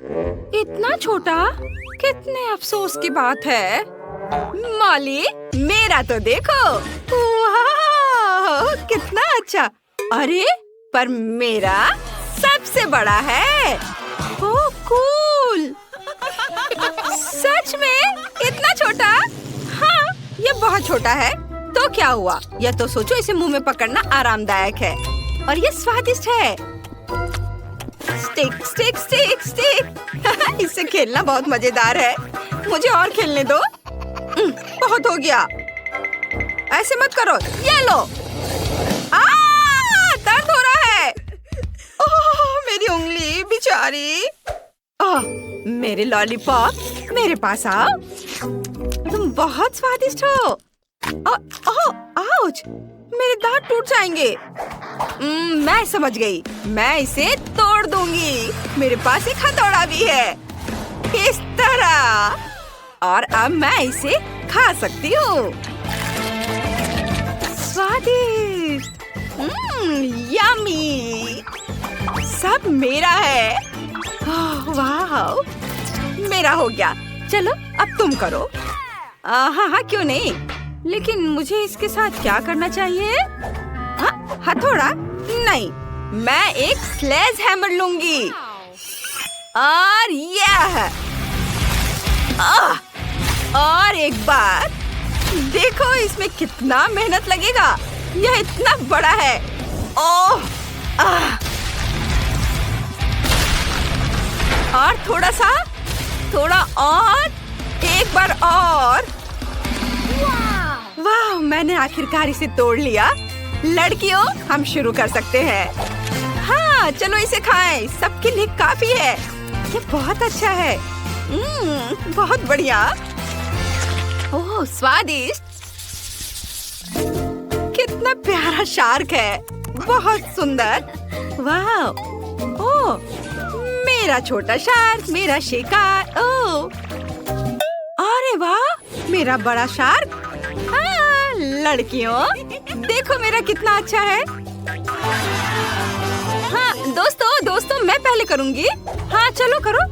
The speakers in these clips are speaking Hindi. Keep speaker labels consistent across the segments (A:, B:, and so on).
A: इतना छोटा? कितने अफसोस की बात है। मॉली, मेरा तो देखो। वाह, कितना अच्छा। अरे, पर मेरा सबसे बड़ा है। ओह, कूल। सच में? इतना छोटा? हाँ, ये बहुत छोटा है। तो क्या हुआ? या तो सोचो, इसे मुंह में पकड़ना आरामदायक है और ये स्वादिष्ट है। Stick stick stick stick. इससे खेलना बहुत मजेदार है। मुझे और खेलने दो। बहुत हो गया। ऐसे मत करो। ये लो। दर्द हो रहा है। ओह, मेरी उंगली बेचारी। मेरे लॉलीपॉप, मेरे पास आओ। तुम बहुत स्वादिष्ट हो। आउच, मेरे दांत टूट जाएंगे। मैं समझ गई। मैं इसे तोड़ दूंगी। मेरे पास एक हथौड़ा भी है। इस तरह। और अब मैं इसे खा सकती हूँ। स्वादिष्ट। यम्मी। सब मेरा है। वाह, मेरा हो गया। चलो, अब तुम करो। हाँ, क्यों नहीं। लेकिन मुझे इसके साथ क्या करना चाहिए? हथौड़ा? नहीं, मैं एक स्लेज हैमर लूंगी। और यह। और एक बार देखो, इसमें कितना मेहनत लगेगा। यह इतना बड़ा है। ओह, और थोड़ा और, एक बार और। वाह, मैंने आखिरकार इसे तोड़ लिया। लड़कियों, हम शुरू कर सकते हैं। हाँ, चलो इसे खाएं। सबके लिए काफी है। ये बहुत अच्छा है। बहुत बढ़िया। ओह, स्वादिष्ट। कितना प्यारा शार्क है। बहुत सुंदर। वाह। ओह, मेरा छोटा शार्क, मेरा शिकार। ओह, अरे वाह, मेरा बड़ा शार्क। हाँ, लड़कियों, देखो मेरा कितना अच्छा है। हाँ, दोस्तों, मैं पहले करूँगी। हाँ, चलो करो।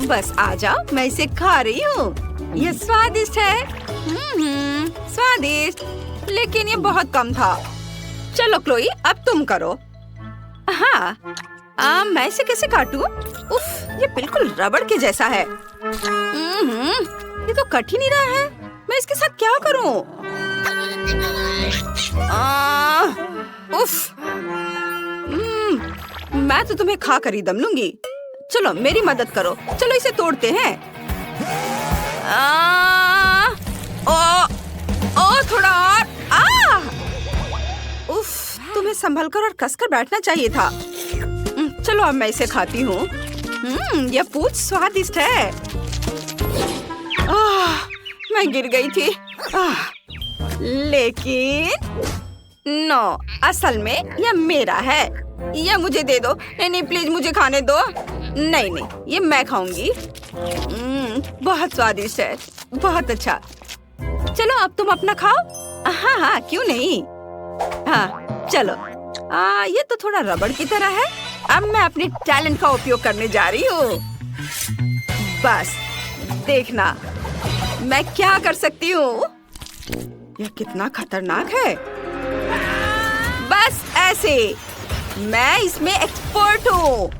A: बस आ जाओ, मैं इसे खा रही हूँ। ये स्वादिष्ट है। स्वादिष्ट, लेकिन ये बहुत कम था। चलो क्लोई, अब तुम करो। हाँ, मैं इसे कैसे काटूं? उफ, ये बिल्कुल रबड़ के जैसा है। ये तो कट ही नहीं रहा है। मैं इसके साथ क्या करूं? उफ, मैं तो तुम्हें खा कर ही दम लूंगी। चलो, मेरी मदद करो। चलो, इसे तोड़ते हैं। थोड़ा और। उफ, तुम्हें संभल कर और कसकर बैठना चाहिए था। चलो, अब मैं इसे खाती हूँ। यह पूंछ स्वादिष्ट है। मैं गिर गई थी। लेकिन नो, असल में यह मेरा है। यह मुझे दे दो। नहीं, प्लीज मुझे खाने दो। नहीं, ये मैं खाऊंगी। बहुत स्वादिष्ट है। बहुत अच्छा। चलो, अब तुम अपना खाओ। हाँ, क्यों नहीं। हाँ, चलो। ये तो थोड़ा रबड़ की तरह है। अब मैं अपने टैलेंट का उपयोग करने जा रही हूँ। बस देखना, मैं क्या कर सकती हूँ। यह कितना खतरनाक है। बस ऐसे। मैं इसमें एक्सपर्ट हूँ।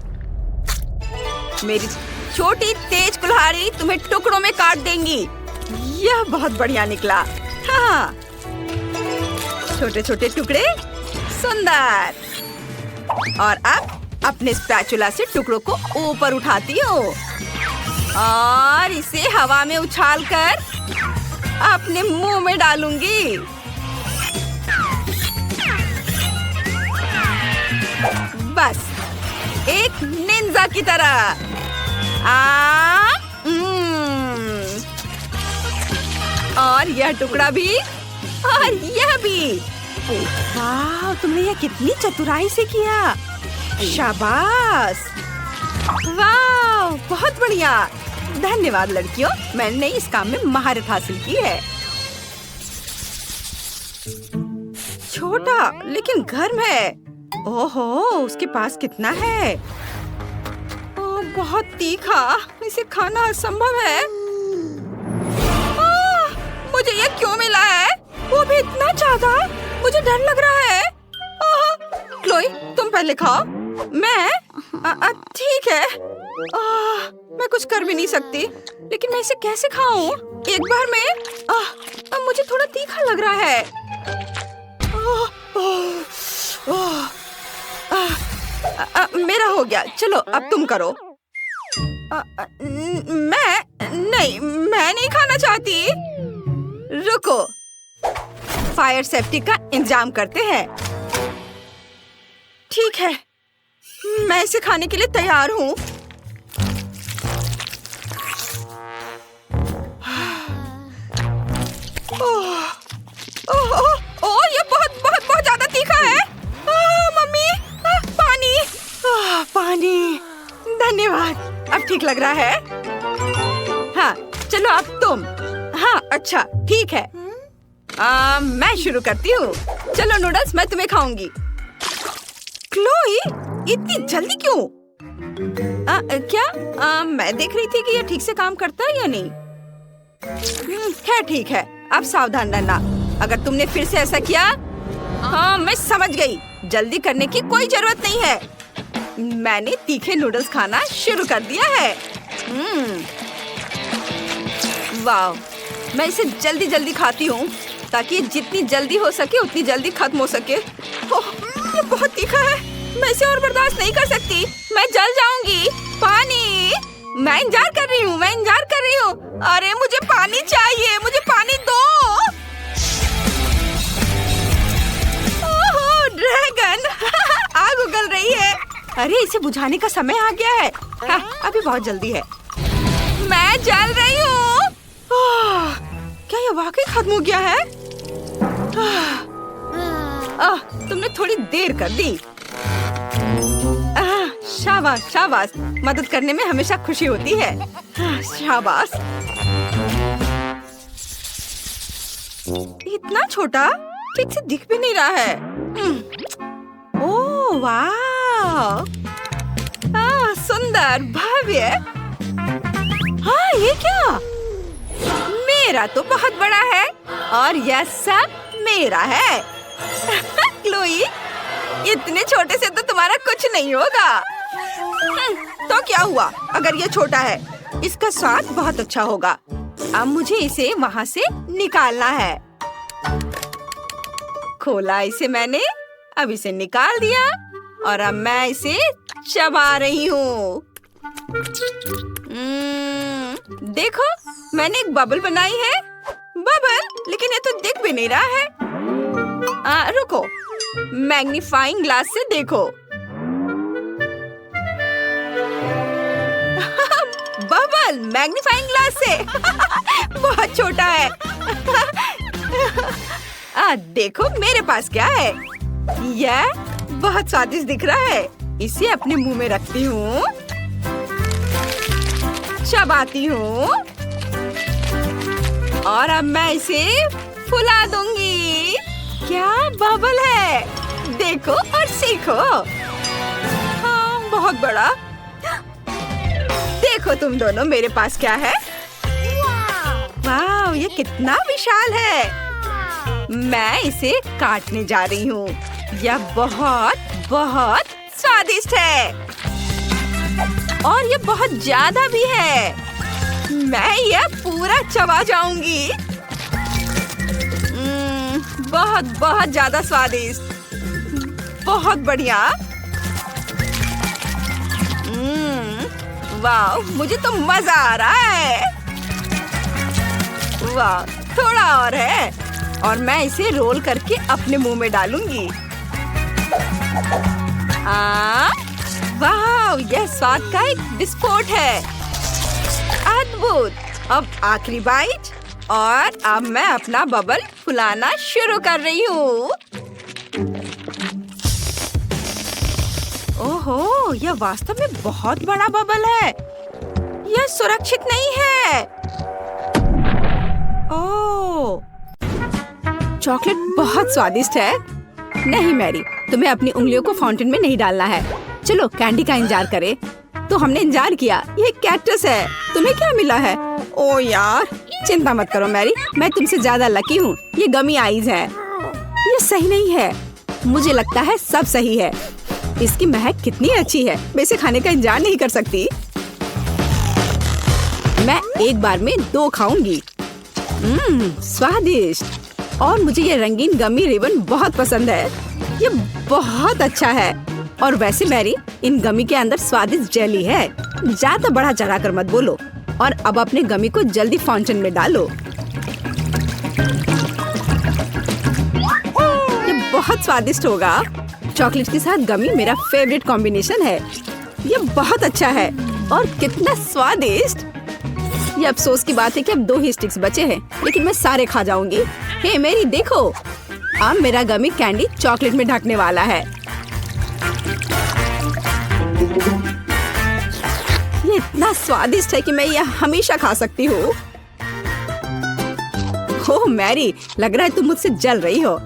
A: मेरी छोटी तेज कुल्हाड़ी तुम्हें टुकड़ों में काट देंगी। यह बहुत बढ़िया निकला। हाँ, छोटे छोटे टुकड़े। सुंदर। और अब अपने स्पैचुला से टुकड़ों को ऊपर उठाती हूँ और इसे हवा में उछालकर अपने मुंह में डालूंगी। बस एक निंजा की तरह। और यह टुकड़ा भी, और यह भी। वाह, तुमने यह कितनी चतुराई से किया। शाबाश। वाह, बहुत बढ़िया। धन्यवाद लड़कियों, मैंने इस काम में महारत हासिल की है। छोटा लेकिन गर्म है। ओहो, उसके पास कितना है। बहुत तीखा, इसे खाना असंभव है। मुझे ये क्यों मिला है? वो भी इतना ज्यादा, मुझे डर लग रहा है। क्लोई, तुम पहले खाओ। मैं ठीक है। मैं कुछ कर भी नहीं सकती, लेकिन मैं इसे कैसे खाऊं? एक बार में मुझे थोड़ा तीखा लग रहा है। मेरा हो गया, चलो अब तुम करो। मैं नहीं खाना चाहती। रुको, फायर सेफ्टी का इंतजाम करते हैं। ठीक है, मैं इसे खाने के लिए तैयार हूँ। ओह, ये बहुत ज्यादा तीखा है। मम्मी, पानी। पानी, धन्यवाद, अब ठीक लग रहा है। हाँ, चलो अब तुम। हाँ, अच्छा, ठीक है। मैं शुरू करती हूँ। चलो नूडल्स, मैं तुम्हें खाऊंगी। क्लोई, इतनी जल्दी क्यों? क्या मैं देख रही थी कि ये ठीक से काम करता है या नहीं। खैर ठीक है, अब सावधान रहना। अगर तुमने फिर से ऐसा किया। हाँ, मैं समझ गई। जल्दी करने की कोई जरूरत नहीं है। मैंने तीखे नूडल्स खाना शुरू कर दिया है। वाह, मैं इसे जल्दी जल्दी खाती हूँ ताकि जितनी जल्दी हो सके उतनी जल्दी खत्म हो सके। ये बहुत तीखा है, मैं इसे और बर्दाश्त नहीं कर सकती। मैं जल जाऊंगी। पानी, मैं इंतजार कर रही हूँ। अरे मुझे पानी चाहिए, मुझे पानी दो। ओह, ड्रैगन। आग उगल रही है। अरे इसे बुझाने का समय आ गया है। हाँ, अभी बहुत जल्दी है। मैं जल रही हूँ। क्या ये वाकई खत्म हो गया है? तुमने थोड़ी देर कर दी। शाबाश शाबाश, मदद करने में हमेशा खुशी होती है। शाबाश। इतना छोटा, ठीक से दिख भी नहीं रहा है। ओह वाह, सुंदर, भव्य। हाँ, ये क्या? मेरा तो बहुत बड़ा है और यह सब मेरा है। क्लोई, इतने छोटे से तो तुम्हारा कुछ नहीं होगा। तो क्या हुआ अगर ये छोटा है? इसका स्वाद बहुत अच्छा होगा। अब मुझे इसे वहाँ से निकालना है। खोला इसे मैंने, अब इसे निकाल दिया और अब मैं इसे चबा रही हूँ। देखो, मैंने एक बबल बनाई है। बबल, लेकिन ये तो दिख भी नहीं रहा है। रुको, मैग्नीफाइंग ग्लास से देखो। बबल मैग्नीफाइंग ग्लास से बहुत छोटा है। देखो मेरे पास क्या है। यह बहुत स्वादिष्ट दिख रहा है। इसे अपने मुंह में रखती हूँ, चबाती हूँ और अब मैं इसे फुला दूंगी। क्या बबल है, देखो और सीखो। हाँ, बहुत बड़ा। देखो तुम दोनों, मेरे पास क्या है। वाह, ये कितना विशाल है। मैं इसे काटने जा रही हूँ। यह बहुत बहुत स्वादिष्ट है और ये बहुत ज्यादा भी है। मैं यह पूरा चबा जाऊंगी। बहुत बहुत ज्यादा स्वादिष्ट, बहुत बढ़िया। वाह, मुझे तो मजा आ रहा है। वाह, थोड़ा और है और मैं इसे रोल करके अपने मुंह में डालूंगी। वाह, यह स्वाद का एक विस्फोट है। अद्भुत। अब आखिरी बाइट और अब मैं अपना बबल फुलाना शुरू कर रही हूँ। ओहो, यह वास्तव में बहुत बड़ा बबल है। यह सुरक्षित नहीं है। ओह, चॉकलेट बहुत स्वादिष्ट है। नहीं मैरी, तुम्हें अपनी उंगलियों को फाउंटेन में नहीं डालना है। चलो कैंडी का इंतजार करें। तो हमने इंतजार किया। ये कैक्टस है। तुम्हें क्या मिला है? ओ यार, चिंता मत करो मैरी, मैं तुमसे ज्यादा लकी हूँ। ये गमी आइज है। ये सही नहीं है। मुझे लगता है सब सही है। इसकी महक कितनी अच्छी है। मैं इसे खाने का इंतजार नहीं कर सकती। मैं एक बार में 2 खाऊंगी। स्वादिष्ट। और मुझे ये रंगीन गमी रिबन बहुत पसंद है। ये बहुत अच्छा है। और वैसे मैरी, इन गमी के अंदर स्वादिष्ट जेली है। ज्यादा बढ़ा चढ़ा कर मत बोलो। और अब अपने गमी को जल्दी फाउंटेन में डालो। ये बहुत स्वादिष्ट होगा। चॉकलेट के साथ गमी मेरा फेवरेट कॉम्बिनेशन है। ये बहुत अच्छा है और कितना स्वादिष्ट। ये अफसोस की बात है कि अब 2 ही स्टिक्स बचे हैं, लेकिन मैं सारे खा जाऊंगी। हे मेरी देखो, अब मेरा गमी कैंडी चॉकलेट में ढकने वाला है। ये इतना स्वादिष्ट है कि मैं यह हमेशा खा सकती हूँ। ओह मैरी, लग रहा है तुम मुझसे जल रही हो।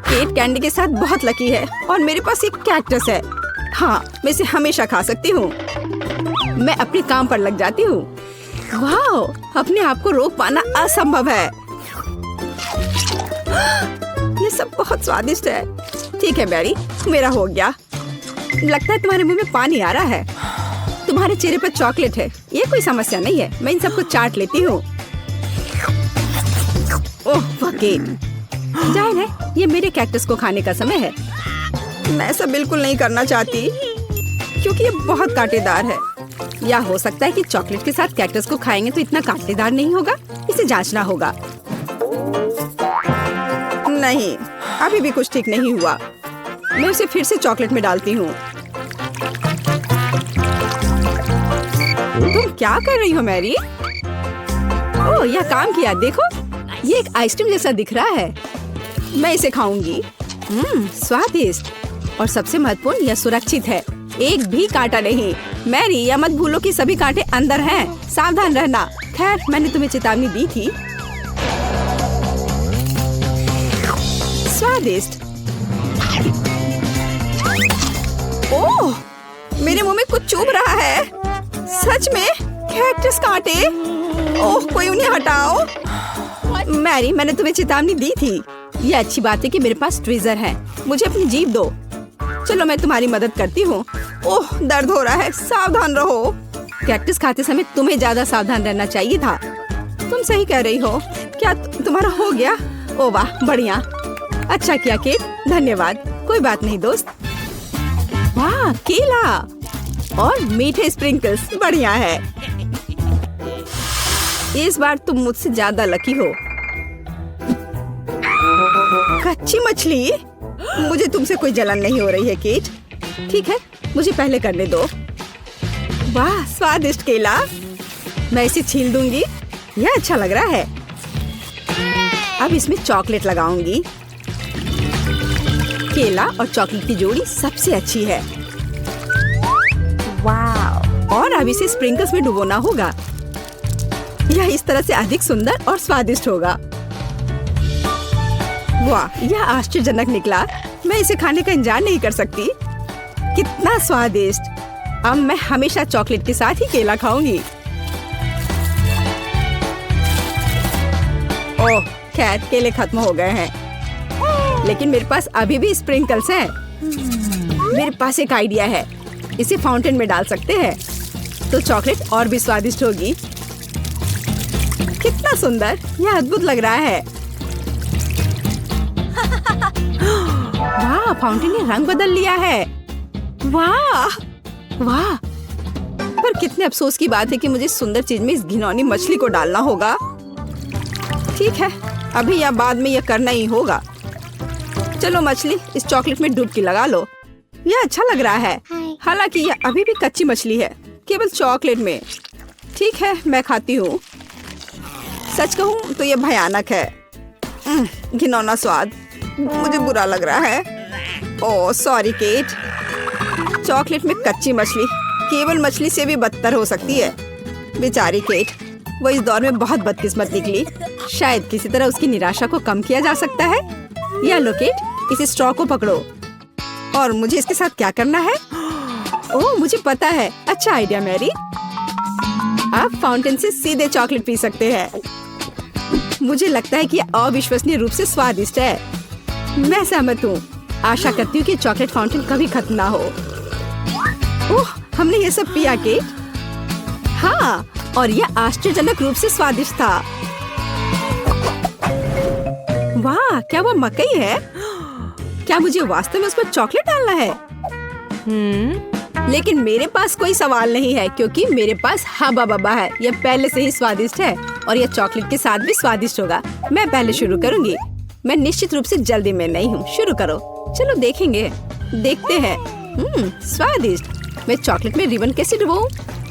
A: केट कैंडी के साथ बहुत लकी है और मेरे पास एक कैक्टस है। हाँ, मैं इसे हमेशा खा सकती हूँ। मैं अपने काम पर लग जाती हूँ। वाह, अपने आप को रोक पाना असंभव है। ये सब बहुत स्वादिष्ट है। ठीक है मैरी, मेरा हो गया। लगता है तुम्हारे मुंह में पानी आ रहा है। तुम्हारे चेहरे पर चॉकलेट है, ये कोई समस्या नहीं है। मैं इन सबको चाट लेती हूँ। ओह वकील, जाहिर है ये मेरे कैक्टस को खाने का समय है। मैं ऐसा बिल्कुल नहीं करना चाहती क्योंकि ये बहुत कांटेदार है। या हो सकता है कि चॉकलेट के साथ कैक्टस को खाएंगे तो इतना कांटेदार नहीं होगा। इसे जांचना होगा। नहीं, अभी भी कुछ ठीक नहीं हुआ। मैं उसे फिर से चॉकलेट में डालती हूँ। तुम क्या कर रही हो मैरी? ओह, यह काम किया। देखो, ये एक आइसक्रीम जैसा दिख रहा है। मैं इसे खाऊंगी। स्वादिष्ट। और सबसे महत्वपूर्ण, यह सुरक्षित है। एक भी कांटा नहीं। मैरी, यह मत भूलो कि सभी कांटे अंदर हैं। सावधान रहना। खैर, मैंने तुम्हें चेतावनी दी थी। स्वादिष्ट। ओह, मेरे मुंह में कुछ चुभ रहा है। सच में कैक्टस कांटे। ओह, कोई उन्हें हटाओ। मैरी, मैंने तुम्हें चेतावनी दी थी। ये अच्छी बात है कि मेरे पास ट्विज़र है। मुझे अपनी जीभ दो। चलो, मैं तुम्हारी मदद करती हूँ। ओह, दर्द हो रहा है। सावधान रहो। कैक्टस खाते समय तुम्हें ज्यादा सावधान रहना चाहिए था। तुम सही कह रही हो। क्या तुम्हारा हो गया? ओह वाह, बढ़िया। अच्छा किया केट, धन्यवाद। कोई बात नहीं दोस्त। वाह, केला और मीठे स्प्रिंकल्स, बढ़िया है। इस बार तुम मुझसे ज्यादा लकी हो। कच्ची मछली? मुझे तुमसे कोई जलन नहीं हो रही है केट। ठीक है, मुझे पहले करने दो। वाह, स्वादिष्ट केला। मैं इसे छील दूंगी। यह अच्छा लग रहा है। अब इसमें चॉकलेट लगाऊंगी। केला और चॉकलेट की जोड़ी सबसे अच्छी है। वाह। और अब इसे स्प्रिंकल्स में डुबोना होगा। यह इस तरह से अधिक सुंदर और स्वादिष्ट होगा। वाह, यह आश्चर्यजनक निकला। मैं इसे खाने का इंतजार नहीं कर सकती। कितना स्वादिष्ट। अब मैं हमेशा चॉकलेट के साथ ही केला खाऊंगी। ओह, खैर केले खत्म हो गए हैं, लेकिन मेरे पास अभी भी स्प्रिंकल्स हैं। मेरे पास एक आइडिया है। इसे फाउंटेन में डाल सकते हैं तो चॉकलेट और भी स्वादिष्ट होगी। कितना सुंदर, यह अद्भुत लग रहा है। वाह, फाउंटेन ने रंग बदल लिया है। वाह वाह। पर कितने अफसोस की बात है कि मुझे सुंदर चीज में इस घिनौनी मछली को डालना होगा। ठीक है, अभी या बाद में यह करना ही होगा। चलो मछली, इस चॉकलेट में डुबकी लगा लो। यह अच्छा लग रहा है। हालांकि यह अभी भी कच्ची मछली है, केवल चॉकलेट में। ठीक है, मैं खाती हूँ। सच कहूँ तो यह भयानक है। घिनौना स्वाद, मुझे बुरा लग रहा है। Oh sorry cat. चॉकलेट में कच्ची मछली केवल मछली से भी बदतर हो सकती है। बेचारी केट, वो इस दौर में बहुत बदकिस्मत निकली। शायद किसी तरह उसकी निराशा को कम किया जा सकता है। या लो केट, इस स्ट्रॉ को पकड़ो। और मुझे इसके साथ क्या करना है? ओह मुझे पता है, अच्छा आइडिया मैरी। आप फाउंटेन से सीधे चॉकलेट पी सकते हैं। मुझे लगता है कि यह अविश्वसनीय रूप से स्वादिष्ट है। मैं सहमत हूँ। आशा करती हूँ कि चॉकलेट फाउंटेन कभी खत्म ना हो। ओह हमने ये सब पिया केट। हाँ, और यह आश्चर्यजनक रूप से स्वादिष्ट था। वाह, क्या वो मकई है? क्या मुझे वास्तव में उस पर चॉकलेट डालना है? लेकिन मेरे पास कोई सवाल नहीं है क्योंकि मेरे पास हब्बा बब्बा है। यह पहले से ही स्वादिष्ट है और यह चॉकलेट के साथ भी स्वादिष्ट होगा। मैं पहले शुरू करूंगी। मैं निश्चित रूप से जल्दी में नहीं हूँ। शुरू करो। चलो देखेंगे, देखते हैं। स्वादिष्ट। मैं चॉकलेट में रिबन कैसे डुबाऊं?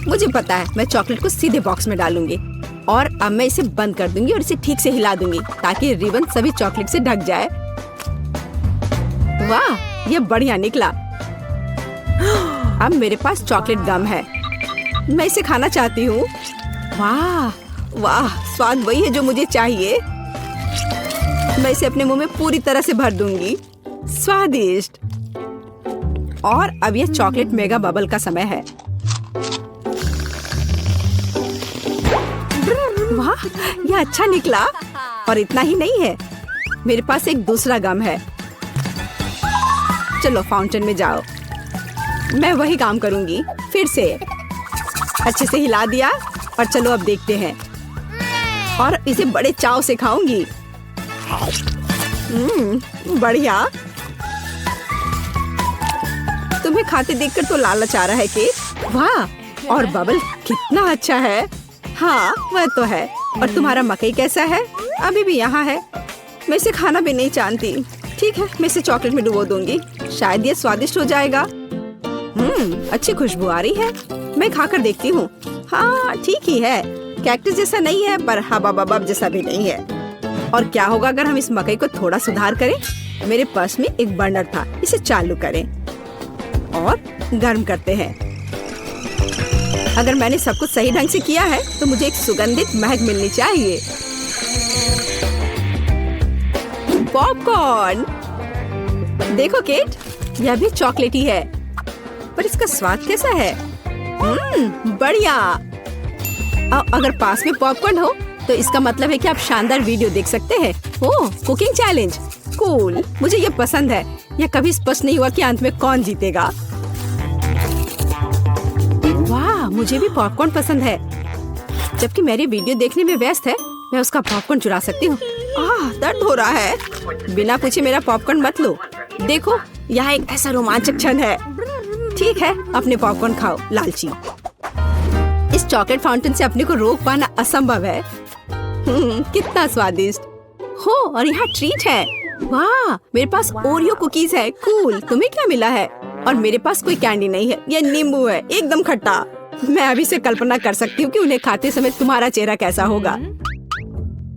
A: मुझे पता है, मैं चॉकलेट को सीधे बॉक्स में डालूंगी और अब मैं इसे बंद कर दूंगी और इसे ठीक से हिला दूंगी ताकि रिबन सभी चॉकलेट से ढक जाए। वाह, यह बढ़िया निकला। अब मेरे पास चॉकलेट गम है। मैं इसे खाना चाहती हूँ। वाह वाह, स्वाद वही है जो मुझे चाहिए। मैं इसे अपने मुंह में पूरी तरह से भर दूंगी। स्वादिष्ट। और अब यह चॉकलेट मेगा बबल का समय है। वाह, यह अच्छा निकला। और इतना ही नहीं है, मेरे पास एक दूसरा गम है। चलो फाउंटेन में जाओ। मैं वही काम करूंगी फिर से। अच्छे से हिला दिया और चलो अब देखते हैं। और इसे बड़े चाव से खाऊंगी। बढ़िया। तुम्हें खाते देखकर तो लालच आ रहा है कि वाह, और बबल कितना अच्छा है। हाँ वह तो है। और तुम्हारा मकई कैसा है? अभी भी यहाँ है। मैं इसे खाना भी नहीं जानती। ठीक है, मैं इसे चॉकलेट में डुबो दूंगी। शायद ये स्वादिष्ट हो जाएगा। अच्छी खुशबू आ रही है। मैं खाकर देखती हूँ। हाँ ठीक ही है। कैक्टस जैसा नहीं है पर हबा बबब जैसा भी नहीं है। और क्या होगा अगर हम इस मकई को थोड़ा सुधार करें? मेरे पर्स में एक बर्नर था, इसे चालू करें और गर्म करते हैं। अगर मैंने सब कुछ सही ढंग से किया है तो मुझे एक सुगंधित महक मिलनी चाहिए। पॉपकॉर्न। देखो केट, यह भी चॉकलेटी है पर इसका स्वाद कैसा है? बढ़िया। अगर पास में पॉपकॉर्न हो तो इसका मतलब है कि आप शानदार वीडियो देख सकते हैं। ओह, कुकिंग चैलेंज। कूल, मुझे ये पसंद है। यह कभी स्पष्ट नहीं हुआ कि अंत में कौन जीतेगा। वाह, मुझे भी पॉपकॉर्न पसंद है। जबकि मेरी वीडियो देखने में व्यस्त है, मैं उसका पॉपकॉर्न चुरा सकती हूँ। दर्द हो रहा है। बिना पूछे मेरा पॉपकॉर्न मत लो। देखो, यहाँ एक ऐसा रोमांचक क्षण है। ठीक है, अपने पॉपकॉर्न खाओ लालची। इस चॉकलेट फाउंटेन से अपने को रोक पाना असंभव है। कितना स्वादिष्ट हो। और यहाँ ट्रीट है। वाह, मेरे पास ओरियो कुकीज है। कूल। तुम्हें क्या मिला है? और मेरे पास कोई कैंडी नहीं है। यह नींबू है, एकदम खट्टा। मैं अभी से कल्पना कर सकती हूँ कि उन्हें खाते समय तुम्हारा चेहरा कैसा होगा।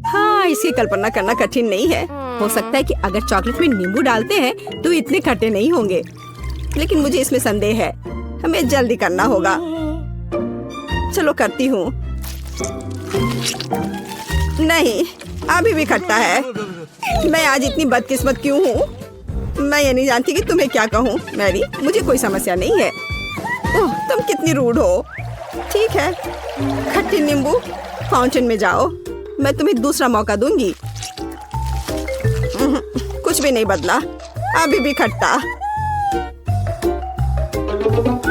A: हाँ, इसकी कल्पना करना कठिन नहीं है। हो सकता है कि अगर चॉकलेट में नींबू डालते हैं तो इतने खट्टे नहीं होंगे, लेकिन मुझे इसमें संदेह है। हमें जल्दी करना होगा। चलो करती हूँ। नहीं, अभी भी खट्टा है। मैं आज इतनी बदकिस्मत क्यों हूँ? मैं ये नहीं जानती कि तुम्हें क्या कहूँ। मैरी, मुझे कोई समस्या नहीं है। ओह, तुम कितनी रूड हो। ठीक है, खट्टी नींबू, फाउंटेन में जाओ। मैं तुम्हें दूसरा मौका दूंगी। कुछ भी नहीं बदला, अभी भी खट्टा।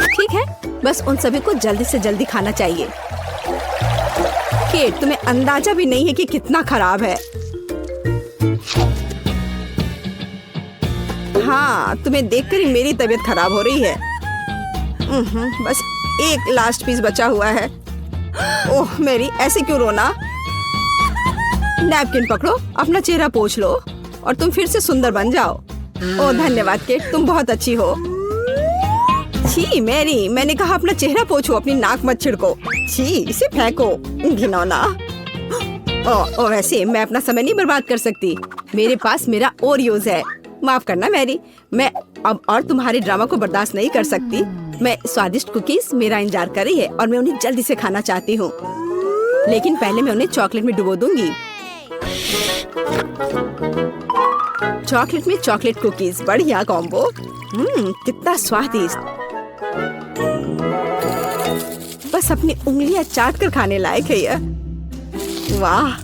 A: ठीक है, बस उन सभी को जल्दी से जल्दी खाना चाहिए। केट, तुम्हें अंदाजा भी नहीं है कि कितना खराब है। हाँ, तुम्हें देखकर ही मेरी तबीयत खराब हो रही है। बस एक लास्ट पीस बचा हुआ है। ओह मेरी, ऐसे क्यों रोना? नैपकिन पकड़ो, अपना चेहरा पोंछ लो और तुम फिर से सुंदर बन जाओ। ओह धन्यवाद केट, तुम बहुत अच्छी हो। छी मैरी, मैंने कहा अपना चेहरा पोंछो, अपनी नाक मत छिड़को। छी, इसे फेंको, घिनौना। ओ वैसे मैं अपना समय नहीं बर्बाद कर सकती। मेरे पास मेरा ओरियोज है। माफ करना मैरी, मैं अब और तुम्हारे ड्रामा को बर्दाश्त नहीं कर सकती। मैं स्वादिष्ट कुकीज मेरा इंतजार कर रही है और मैं उन्हें जल्दी से खाना चाहती हूँ, लेकिन पहले मैं उन्हें चॉकलेट में डुबो दूंगी। चॉकलेट में चॉकलेट कुकीज, बढ़िया कॉम्बो। कितना स्वादिष्ट। बस अपनी उंगलियां चाट कर खाने लायक है यह। वाह।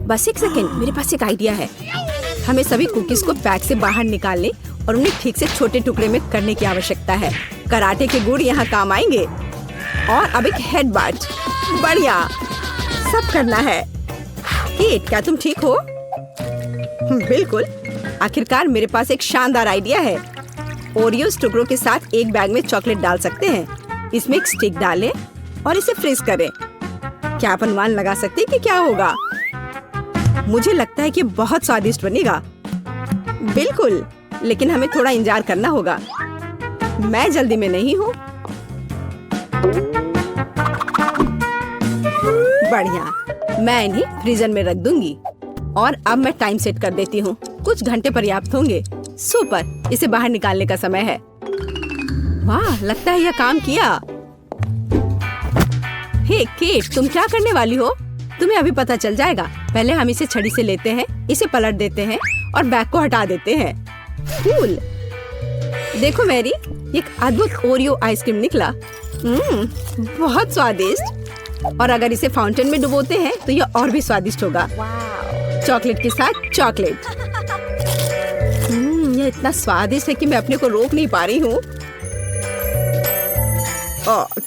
A: बस एक सेकेंड, मेरे पास एक आइडिया है। हमें सभी कुकीज को पैक से बाहर निकालने और उन्हें ठीक से छोटे टुकड़े में करने की आवश्यकता है। कराटे के गुण यहाँ काम आएंगे। और अब एक हेड बाट। बढ़िया, सब करना है। केट, क्या तुम ठीक हो? बिल्कुल। आखिरकार मेरे पास एक शानदार आइडिया है। ओरियोस टुकड़ों के साथ एक बैग में चॉकलेट डाल सकते हैं। इसमें एक स्टिक डालें और इसे फ्रीज करें। क्या आप अनुमान लगा सकते हैं कि क्या होगा? मुझे लगता है कि बहुत स्वादिष्ट बनेगा। बिल्कुल, लेकिन हमें थोड़ा इंतजार करना होगा। मैं जल्दी में नहीं हूँ। बढ़िया, मैं इन्हें फ्रीजर में रख दूंगी। और अब मैं टाइम सेट कर देती हूँ। कुछ घंटे पर्याप्त होंगे। सुपर, इसे बाहर निकालने का समय है। वाह, लगता है यह काम किया। हे केट, तुम क्या करने वाली हो? तुम्हें अभी पता चल जाएगा। पहले हम इसे छड़ी से लेते हैं, इसे पलट देते हैं और बैग को हटा देते हैं। कूल। देखो मैरी, एक अद्भुत ओरियो आइसक्रीम निकला। बहुत स्वादिष्ट। और अगर इसे फाउंटेन में डुबोते हैं तो यह और भी स्वादिष्ट होगा। चॉकलेट के साथ चॉकलेट। यह इतना स्वादिष्ट है कि मैं अपने को रोक नहीं पा रही हूँ।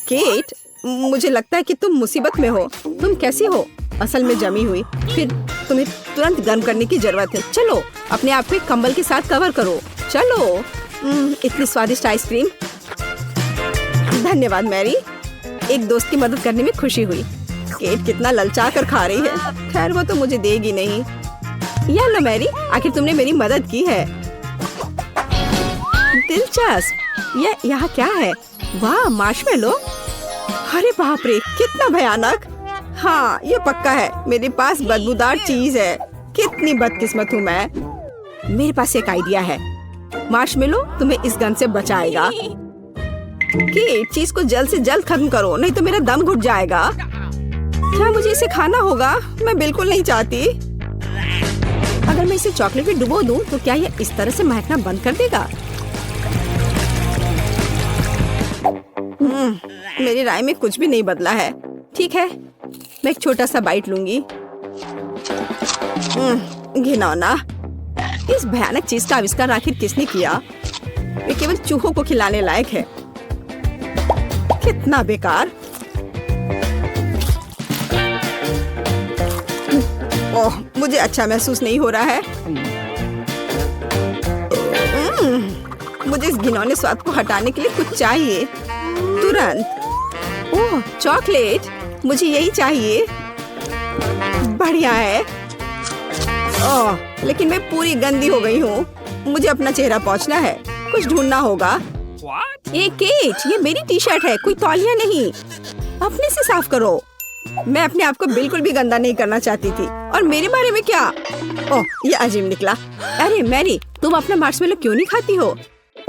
A: केट, मुझे लगता है कि तुम मुसीबत में हो। तुम कैसी हो? असल में जमी हुई। फिर तुम्हें तुरंत गर्म करने की जरूरत है। चलो, अपने आप को एक कंबल के साथ कवर करो। चलो। इतनी स्वादिष्ट आइसक्रीम। धन्यवाद मैरी, एक दोस्त की मदद करने में खुशी हुई। केट कितना ललचा कर खा रही है। खैर, वो तो मुझे देगी नहीं। या लो मैरी, आखिर तुमने मेरी मदद की है। दिलचस्प। यह यहाँ क्या है? वाह, मार्शमेलो। अरे बाप रे, कितना भयानक। हाँ, ये पक्का है। मेरे पास बदबूदार चीज है। कितनी बदकिस्मत हूँ मैं। मेरे पास एक आइडिया है। मार्शमेलो तुम्हें इस गन से बचाएगा। कि चीज को जल्द से जल्द खत्म करो, नहीं तो मेरा दम घुट जाएगा। क्या मुझे इसे खाना होगा? मैं बिल्कुल नहीं चाहती। अगर मैं इसे चॉकलेट में डुबो दूं, तो क्या यह इस तरह से महकना बंद कर देगा? मेरी राय में कुछ भी नहीं बदला है। ठीक है, मैं एक छोटा सा बाइट लूंगी। घिनौना। इस भयानक चीज का आविष्कार आखिर किसने किया? ये केवल चूहों को खिलाने लायक है। कितना बेकार। ओह, मुझे अच्छा महसूस नहीं हो रहा है। मुझे इस घिनौने स्वाद को हटाने के लिए कुछ चाहिए तुरंत। ओह, चॉकलेट, मुझे यही चाहिए। बढ़िया है। ओह, लेकिन मैं पूरी गंदी हो गई हूँ। मुझे अपना चेहरा पोंछना है। कुछ ढूंढना होगा। ये केट, ये मेरी टी शर्ट है, कोई तौलिया नहीं। अपने से साफ करो। मैं अपने आप को बिल्कुल भी गंदा नहीं करना चाहती थी। और मेरे बारे में क्या? ओह, ये अजीब निकला। अरे मैरी, तुम अपना मार्शमेलो क्यों नहीं खाती हो?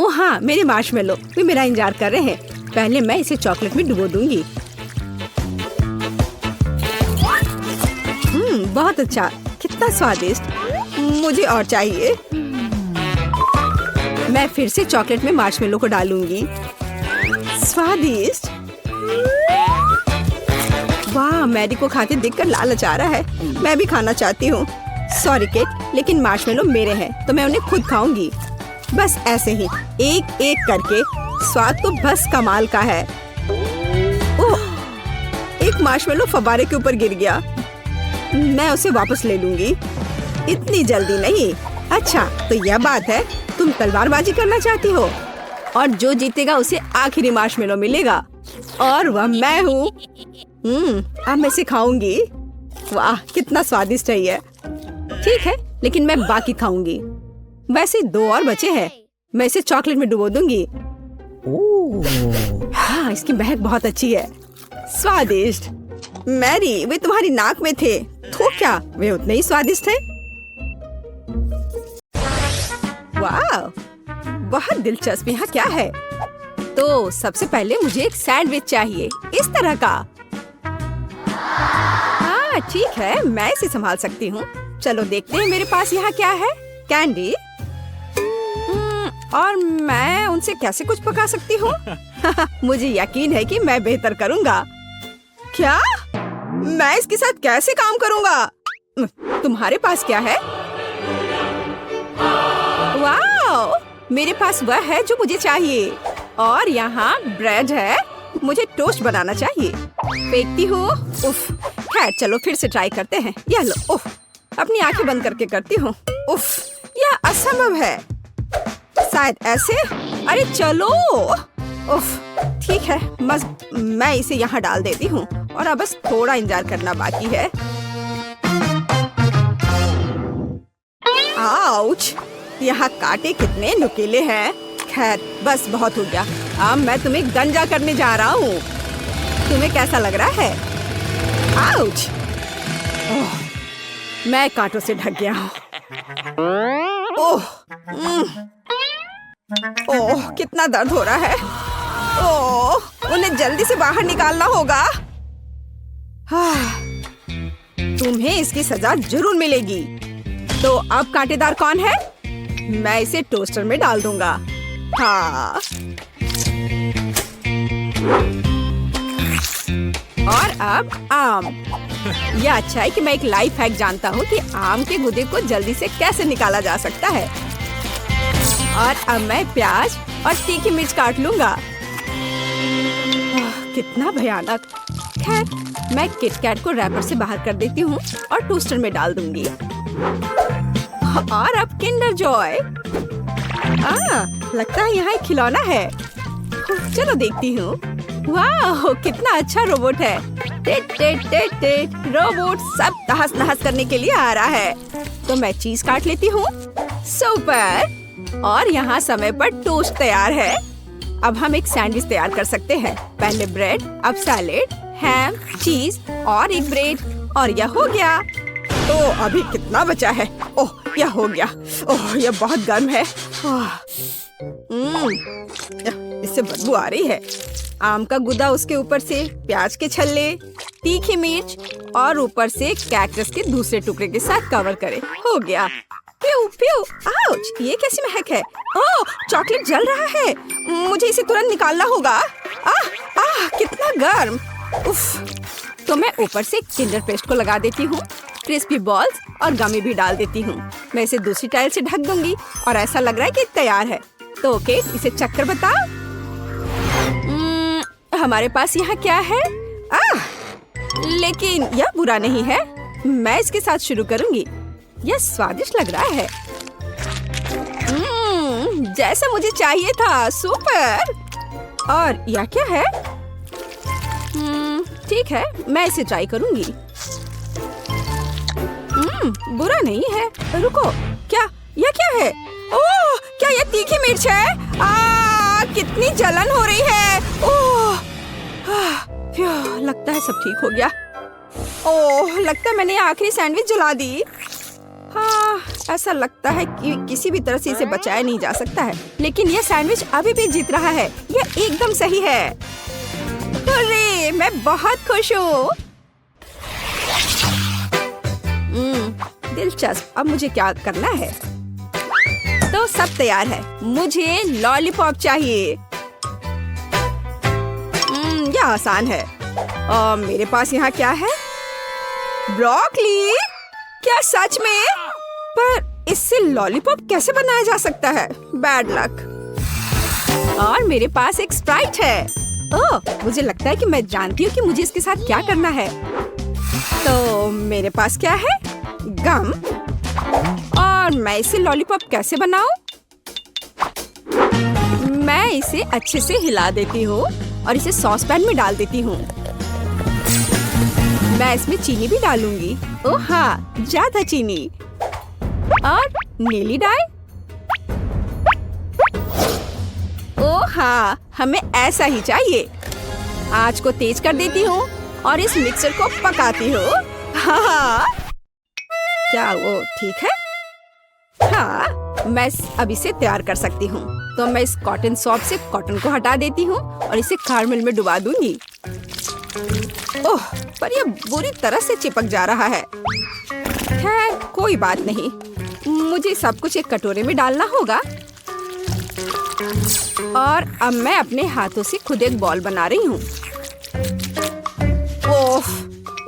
A: ओह हाँ, मेरे मार्शमेलो वे मेरा इंतजार कर रहे हैं। पहले मैं इसे चॉकलेट में डुबो दूंगी। बहुत अच्छा, कितना स्वादिष्ट। मुझे और चाहिए। मैं फिर से चॉकलेट में मार्शमेलो को डालूंगी। स्वादिष्ट। वाह, मैरी को खाते देखकर लालच आ रहा है। मैं भी खाना चाहती हूँ। सॉरी केट, लेकिन मार्शमेलो मेरे हैं तो मैं उन्हें खुद खाऊंगी। बस ऐसे ही, एक एक करके। स्वाद तो बस कमाल का है। ओह, एक मार्शमेलो फव्वारे के ऊपर गिर गया। मैं उसे वापस ले लूंगी। इतनी जल्दी नहीं। अच्छा, तो यह बात है, तुम तलवारबाजी करना चाहती हो और जो जीतेगा उसे आखिरी मार्शमेलो मिलेगा और वह मैं हूँ। अब मैं इसे खाऊंगी। वाह, कितना स्वादिष्ट है ये। ठीक है, लेकिन मैं बाकी खाऊंगी। वैसे 2 और बचे हैं। मैं इसे चॉकलेट में डुबो दूंगी। हाँ, इसकी महक बहुत अच्छी है। स्वादिष्ट। मैरी, वे तुम्हारी नाक में थे तो क्या वे उतने ही स्वादिष्ट थे? वाह, बहुत दिलचस्प। यहाँ क्या है? तो सबसे पहले मुझे एक सैंडविच चाहिए, इस तरह का। हाँ ठीक है, मैं इसे संभाल सकती हूँ। चलो देखते हैं मेरे पास यहाँ क्या है। कैंडी। और मैं उनसे कैसे कुछ पका सकती हूँ? मुझे यकीन है कि मैं बेहतर करूँगा। क्या? मैं इसके साथ कैसे काम करूँगा? तुम्हारे पास क्या है? वाह! मेरे पास वह है जो मुझे चाहिए। और यहाँ ब्रेड है। मुझे टोस्ट बनाना चाहिए। फेंकती हूँ। उफ! खैर चलो फिर से ट्राई करते हैं। यह लो। उफ! अपनी आंखें बंद करके करती हूँ। उफ! यह असंभव है। शायद ऐसे। अरे चलो। उफ! ठीक है, बस मैं इसे यहाँ डाल देती हूँ और अब बस थोड़ा इंतजार करना बाकी है। आउच! यहाँ कांटे कितने नुकीले हैं। खैर बस बहुत हो गया। अब मैं तुम्हें गंजा करने जा रहा हूँ। तुम्हें कैसा लग रहा है? आउच! ओह, मैं कांटों से ढक गया हूँ। ओह! ओह, कितना दर्द हो रहा है। ओह, उन्हें जल्दी से बाहर निकालना होगा। तुम्हें इसकी सजा जरूर मिलेगी। तो अब कांटेदार कौन है? मैं इसे टोस्टर में डाल दूंगा। हाँ। और अब आम। यह अच्छा है कि मैं एक लाइफ हैक जानता हूँ कि आम के गूदे को जल्दी से कैसे निकाला जा सकता है। और अब मैं प्याज और तीखी मिर्च काट लूंगा। कितना भयानक। खैर मैं किटकैट को रैपर से बाहर कर देती हूँ और टोस्टर में डाल दूंगी। और अब किंडर जॉय। लगता है यहाँ एक खिलौना है। चलो देखती हूँ। वाह, कितना अच्छा रोबोट है। टेट टेट टेट टेट। रोबोट सब तहस नहस करने के लिए आ रहा है। तो मैं चीज काट लेती हूँ। सुपर। और यहाँ समय पर टोस्ट तैयार है। अब हम एक सैंडविच तैयार कर सकते हैं। पहले ब्रेड, अब सैलेड, हैम, चीज और एक ब्रेड। और यह हो गया। तो अभी कितना बचा है? ओह, यह हो गया। ओह, यह बहुत गर्म है। इससे बदबू आ रही है। आम का गुदा, उसके ऊपर से प्याज के छल्ले, तीखी मिर्च और ऊपर से कैक्टस के दूसरे टुकड़े के साथ कवर करे। हो गया। प्यू प्यू। आउच! ये कैसी महक है? ओह, चॉकलेट जल रहा है। मुझे इसे तुरंत निकालना होगा। कितना गर्म। उफ! तो मैं ऊपर से किंडर पेस्ट को लगा देती हूँ। क्रिस्पी बॉल्स और गमी भी डाल देती हूँ। मैं इसे दूसरी टाइल से ढक दूंगी और ऐसा लग रहा है कि तैयार है। तो ओके, इसे चक्कर बताओ। हमारे पास यहाँ क्या है? लेकिन यह बुरा नहीं है। मैं इसके साथ शुरू करूंगी। यह स्वादिष्ट लग रहा है। जैसा मुझे चाहिए था। सुपर। और यह क्या है? ठीक है, मैं इसे ट्राई करूंगी। बुरा नहीं है। रुको, क्या? यह क्या है? ओह, क्या यह तीखी मिर्च है? कितनी जलन हो रही है। ओह, लगता है सब ठीक हो गया। ओह, लगता है मैंने आखिरी सैंडविच जला दी। हाँ, ऐसा लगता है कि किसी भी तरह से इसे बचाया नहीं जा सकता है। लेकिन यह सैंडविच अभी भी जीत रहा है। यह एकदम सही है। अरे, मैं बहुत खुश हूँ। दिलचस्प। अब मुझे क्या करना है? तो सब तैयार है। मुझे लॉलीपॉप चाहिए। यह आसान है। और मेरे पास यहाँ क्या है? ब्रोकली। क्या सच में? पर इससे लॉलीपॉप कैसे बनाया जा सकता है? Bad luck. और मेरे पास एक स्प्राइट है। ओह, मुझे लगता है कि मैं जानती हूँ कि मुझे इसके साथ क्या करना है। तो मेरे पास क्या है? गम। और मैं इसे लॉलीपॉप कैसे बनाऊं? मैं इसे अच्छे से हिला देती हूँ और इसे सॉस पैन में डाल देती हूँ। मैं इसमें चीनी भी डालूंगी। ओह हाँ, ज्यादा चीनी। और नीली डाई। ओह हाँ, हमें ऐसा ही चाहिए। आंच को तेज कर देती हूँ और इस मिक्सर को पकाती हूँ। हाँ, क्या वो ठीक है? हाँ, मैं अब इसे तैयार कर सकती हूँ। तो मैं इस कॉटन सॉप से कॉटन को हटा देती हूँ और इसे कैरमेल में डुबा दूंगी। ओह, पर यह बुरी तरह से चिपक जा रहा है। खैर, कोई बात नहीं। मुझे सब कुछ एक कटोरे में डालना होगा। और अब मैं अपने हाथों से खुद एक बॉल बना रही हूँ। ओह,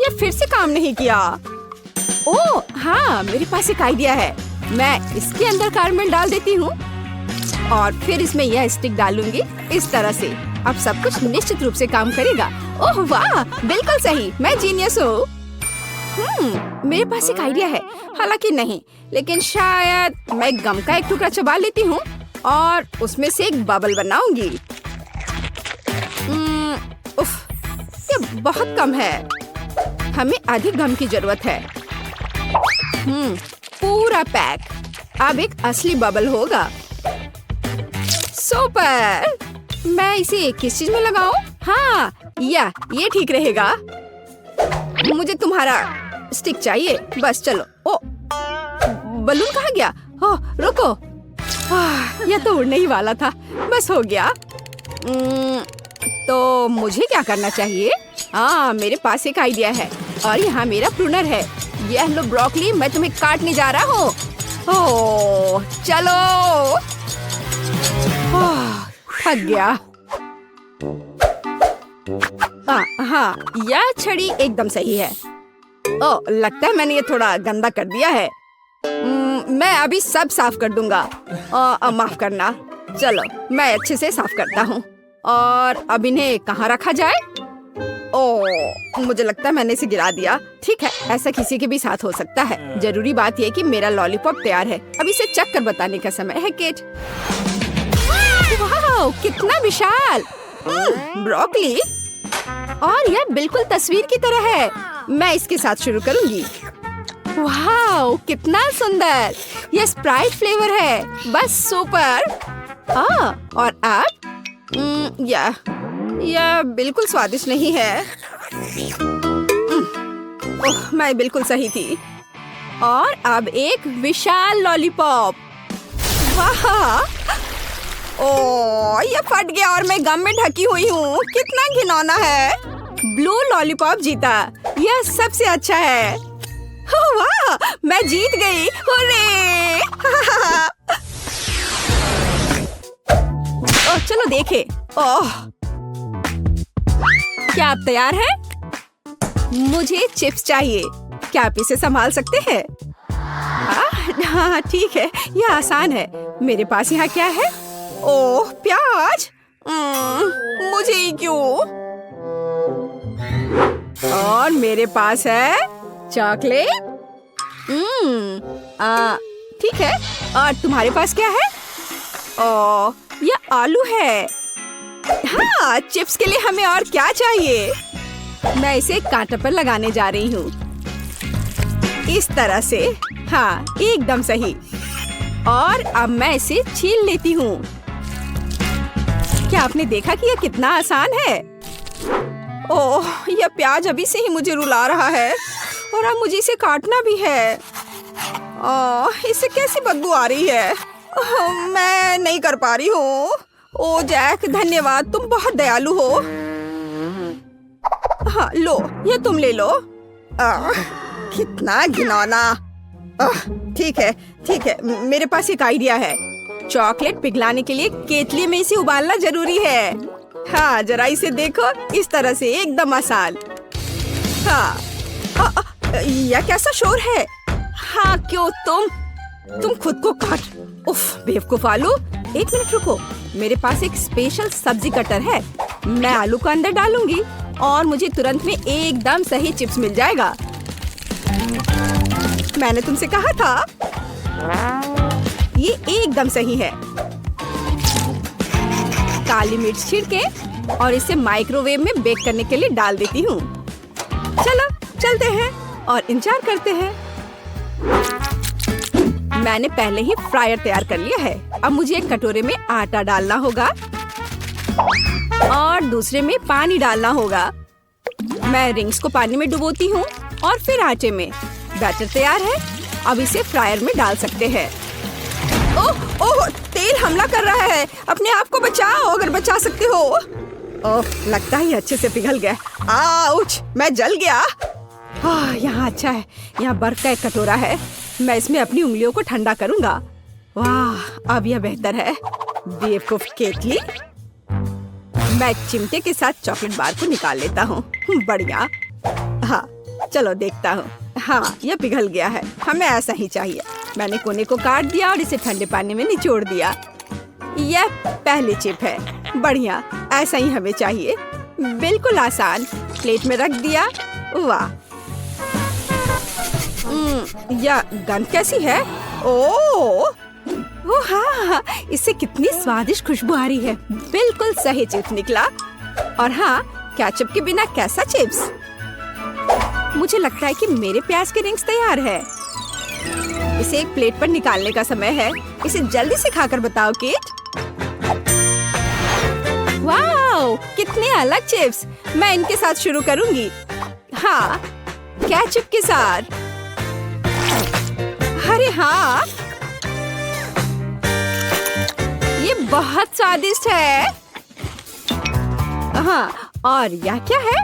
A: ये फिर से काम नहीं किया। ओह हाँ, मेरे पास एक आइडिया है। मैं इसके अंदर कैरमल डाल देती हूँ और फिर इसमें यह स्टिक डालूंगी इस तरह से। अब सब कुछ निश्चित रूप से काम करेगा। ओह वाह, बिल्कुल सही, मैं जीनियस हूँ। मेरे पास एक आइडिया है, हालांकि नहीं, लेकिन शायद मैं गम का एक टुकड़ा चबा लेती हूँ और उसमें से एक बबल बनाऊंगी। उफ, ये बहुत कम है। हमें अधिक गम की जरूरत है। पूरा पैक। अब एक असली बबल होगा। सुपर! मैं इसे किस चीज में लगाऊं? हाँ, ये ठीक रहेगा। मुझे तुम्हारा स्टिक चाहिए। बस चलो। ओ, बलून कहाँ गया? ओह, रुको। यह तो उड़ने ही वाला था। बस हो गया। तो मुझे क्या करना चाहिए? हाँ, मेरे पास एक आइडिया है और यहाँ मेरा प्रूनर है। यह लो ब्रोकली, मैं तुम्हें काटने जा रहा हूँ। ओह, चलो। थक गया। हाँ, यह छड़ी एकदम सही है। ओह, लगता है मैंने ये थोड़ा गंदा कर दिया है। मैं अभी सब साफ कर दूंगा। माफ करना। चलो, मैं अच्छे से साफ करता हूँ। और अब इन्हें कहाँ रखा जाए? ओह, मुझे लगता है मैंने इसे गिरा दिया। ठीक है, ऐसा किसी के भी साथ हो सकता है। जरूरी बात यह कि मेरा लॉलीपॉप तैयार है। अब इसे चख कर बताने का समय है, केट। वाह, कितना विशाल ब्रोकली! और यह बिल्कुल तस्वीर की तरह है। मैं इसके साथ शुरू करूंगी। वाह, कितना सुंदर! यह स्प्राइट फ्लेवर है। बस सुपर। और अब यह बिल्कुल स्वादिष्ट नहीं है। ओह, मैं बिल्कुल सही थी। और अब एक विशाल लॉलीपॉप। वाह! ओह, ये फट गया और मैं गम में ढकी हुई हूँ। कितना घिनौना है। ब्लू लॉलीपॉप जीता। यह सबसे अच्छा है। वाह, मैं जीत गई। हुर्रे! ओह, चलो देखे। ओह, क्या आप तैयार हैं? मुझे चिप्स चाहिए। क्या आप इसे संभाल सकते हैं? हाँ, ठीक है, यह आसान है। मेरे पास यहाँ क्या है? ओह, प्याज। मुझे ही क्यों? और मेरे पास है चॉकलेट। ठीक है। और तुम्हारे पास क्या है? ओह, यह आलू है। हाँ, चिप्स के लिए हमें और क्या चाहिए? मैं इसे कांटे पर लगाने जा रही हूँ। इस तरह से। हाँ, एकदम सही। और अब मैं इसे छील लेती हूँ। क्या आपने देखा कि यह कितना आसान है? ओह, यह प्याज अभी से ही मुझे रुला रहा है और अब मुझे इसे काटना भी है। ओह, इससे कैसी बदबू आ रही है। ओह, मैं नहीं कर पा रही हूँ। ओह जैक, धन्यवाद, तुम बहुत दयालु हो। हाँ, लो, ये तुम ले लो। कितना घिनौना। ठीक है, मेरे पास एक आइडिया है। चॉकलेट पिघलाने के लिए केतली में इसे उबालना जरूरी है। हाँ, जरा इसे देखो, इस तरह से एकदम आसान। हाँ, यह कैसा शोर है? हाँ, क्यों तुम खुद को काट। उफ, बेवकूफ आलू। एक मिनट रुको, मेरे पास एक स्पेशल सब्जी कटर है। मैं आलू को अंदर डालूंगी और मुझे तुरंत में एकदम सही चिप्स मिल जाएगा। मैंने तुमसे कहा था। ये एकदम सही है। काली मिर्च छिड़के और इसे माइक्रोवेव में बेक करने के लिए डाल देती हूँ। चलो चलते हैं और इंतजार करते हैं। मैंने पहले ही फ्रायर तैयार कर लिया है। अब मुझे एक कटोरे में आटा डालना होगा और दूसरे में पानी डालना होगा। मैं रिंग्स को पानी में डुबोती हूँ और फिर आटे में। बैटर तैयार है। अब इसे फ्रायर में डाल सकते हैं। ओह, तेल हमला कर रहा है। अपने आप को बचाओ अगर बचा सकते हो। ओह, लगता है अच्छे से पिघल गया। आउच, मैं जल गया। यहाँ अच्छा है। यहाँ बर्फ का एक कटोरा है। मैं इसमें अपनी उंगलियों को ठंडा करूंगा। वाह, अब यह बेहतर है। बेवकूफ केतली। मैं चिमटे के साथ चॉकलेट बार को निकाल लेता हूँ। बढ़िया। हाँ चलो देखता हूँ। हाँ यह पिघल गया है, हमें ऐसा ही चाहिए। मैंने कोने को काट दिया और इसे ठंडे पानी में निचोड़ दिया। यह पहली चिप है। बढ़िया, ऐसा ही हमें चाहिए। बिल्कुल आसान। प्लेट में रख दिया। वाह, यह गंध कैसी है? ओह हाँ, इससे कितनी स्वादिष्ट खुशबू आ रही है। बिल्कुल सही चिप्स निकला। और हाँ, केचप के बिना कैसा चिप्स? मुझे लगता है कि मेरे प्याज के रिंग्स तैयार है। इसे एक प्लेट पर निकालने का समय है। इसे जल्दी से खाकर बताओ केट। वाओ, कितने अलग चिप्स। मैं इनके साथ शुरू करूंगी। हाँ, केचप के साथ। अरे हाँ, ये बहुत स्वादिष्ट है। हाँ, और यह क्या है?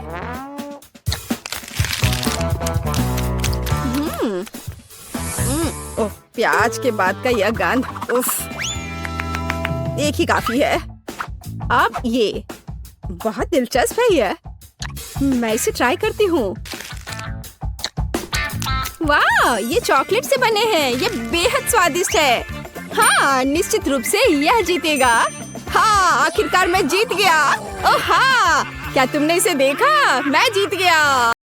A: ओह, प्याज के बाद का यह गंध। उफ, एक ही काफी है। अब ये बहुत दिलचस्प है। यह मैं इसे ट्राई करती हूँ। वाह, ये चॉकलेट से बने हैं। ये बेहद स्वादिष्ट है। हाँ, निश्चित रूप से यह जीतेगा। हाँ, आखिरकार मैं जीत गया। ओह हाँ, क्या तुमने इसे देखा? मैं जीत गया।